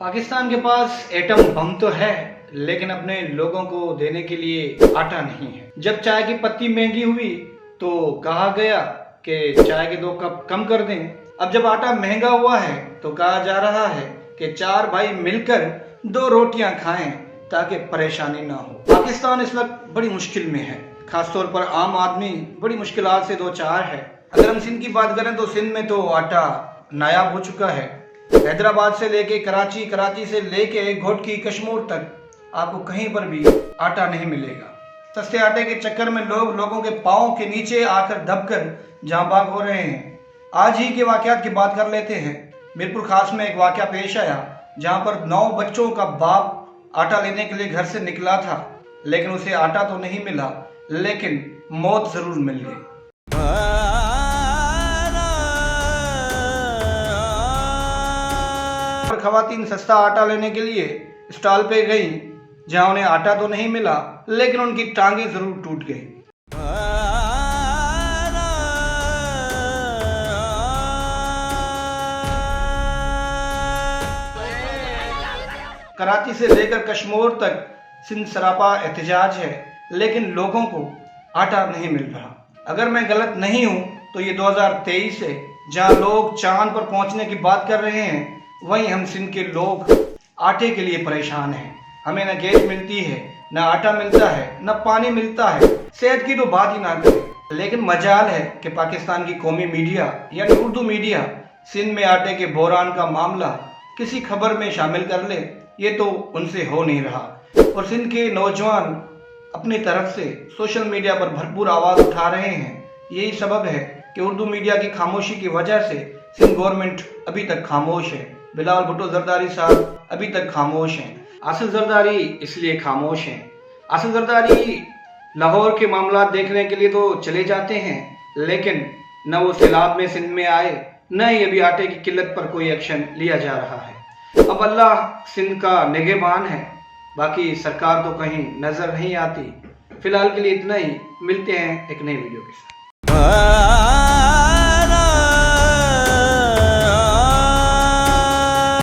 पाकिस्तान के पास atom bomb तो है, लेकिन अपने लोगों को देने के लिए आटा नहीं है। जब चाय की पत्ती महंगी हुई तो कहा गया कि चाय के 2 कप कम कर दें। अब जब आटा महंगा हुआ है तो कहा जा रहा है कि 4 भाई मिलकर 2 रोटियां खाएं ताकि परेशानी ना हो। पाकिस्तान इस वक्त बड़ी मुश्किल में है, खासतौर पर आम आदमी बड़ी मुश्किलात से दो चार है। अगर हम सिंध की बात करें तो सिंध में तो आटा नायाब हो चुका है। हैदराबाद से लेके कराची, कराची से लेके घोटकी, कश्मीर तक आपको कहीं पर भी आटा नहीं मिलेगा। सस्ते आटे के चक्कर में लोगों के पाँव के नीचे आकर दबकर जाँ बाग हो रहे हैं। आज ही के वाकयात की बात कर लेते हैं। मीरपुर खास में एक वाकया पेश आया जहाँ पर 9 बच्चों का बाप आटा लेने के लिए घर से निकला था, लेकिन उसे आटा तो नहीं मिला, लेकिन मौत जरूर मिल गई। खवातीन सस्ता आटा लेने के लिए स्टॉल पे गई, जहां उन्हें आटा तो नहीं मिला, लेकिन उनकी टांगें जरूर टूट गई। कराची से लेकर कश्मीर तक सिंध सरापा एहतजाज है, लेकिन लोगों को आटा नहीं मिल रहा। अगर मैं गलत नहीं हूं तो ये 2023 है, जहां लोग चांद पर पहुंचने की बात कर रहे हैं, वहीं हम सिंध के लोग आटे के लिए परेशान हैं। हमें न गैस मिलती है, न आटा मिलता है, न पानी मिलता है। सेहत की तो बात ही ना करें। लेकिन मजाल है कि पाकिस्तान की कौमी मीडिया यानी उर्दू मीडिया सिंध में आटे के बहरान का मामला किसी खबर में शामिल कर ले, ये तो उनसे हो नहीं रहा। और सिंध के नौजवान अपनी तरफ से सोशल मीडिया पर भरपूर आवाज़ उठा रहे हैं। यही सबब है कि उर्दू मीडिया की खामोशी की वजह से सिंध गवर्नमेंट अभी तक खामोश है। बिलावल भुट्टो जरदारी साहब अभी तक खामोश हैं। आसिफ जरदारी इसलिए खामोश हैं। आसिफ जरदारी लाहौर के मामला देखने के लिए तो चले जाते हैं, लेकिन न वो सैलाब में सिंध में आए, न ही अभी आटे की किल्लत पर कोई एक्शन लिया जा रहा है। अब अल्लाह सिंध का निगहबान है, बाकी सरकार तो कहीं नजर नहीं आती। फिलहाल के लिए इतना ही, मिलते हैं एक नई वीडियो के साथ।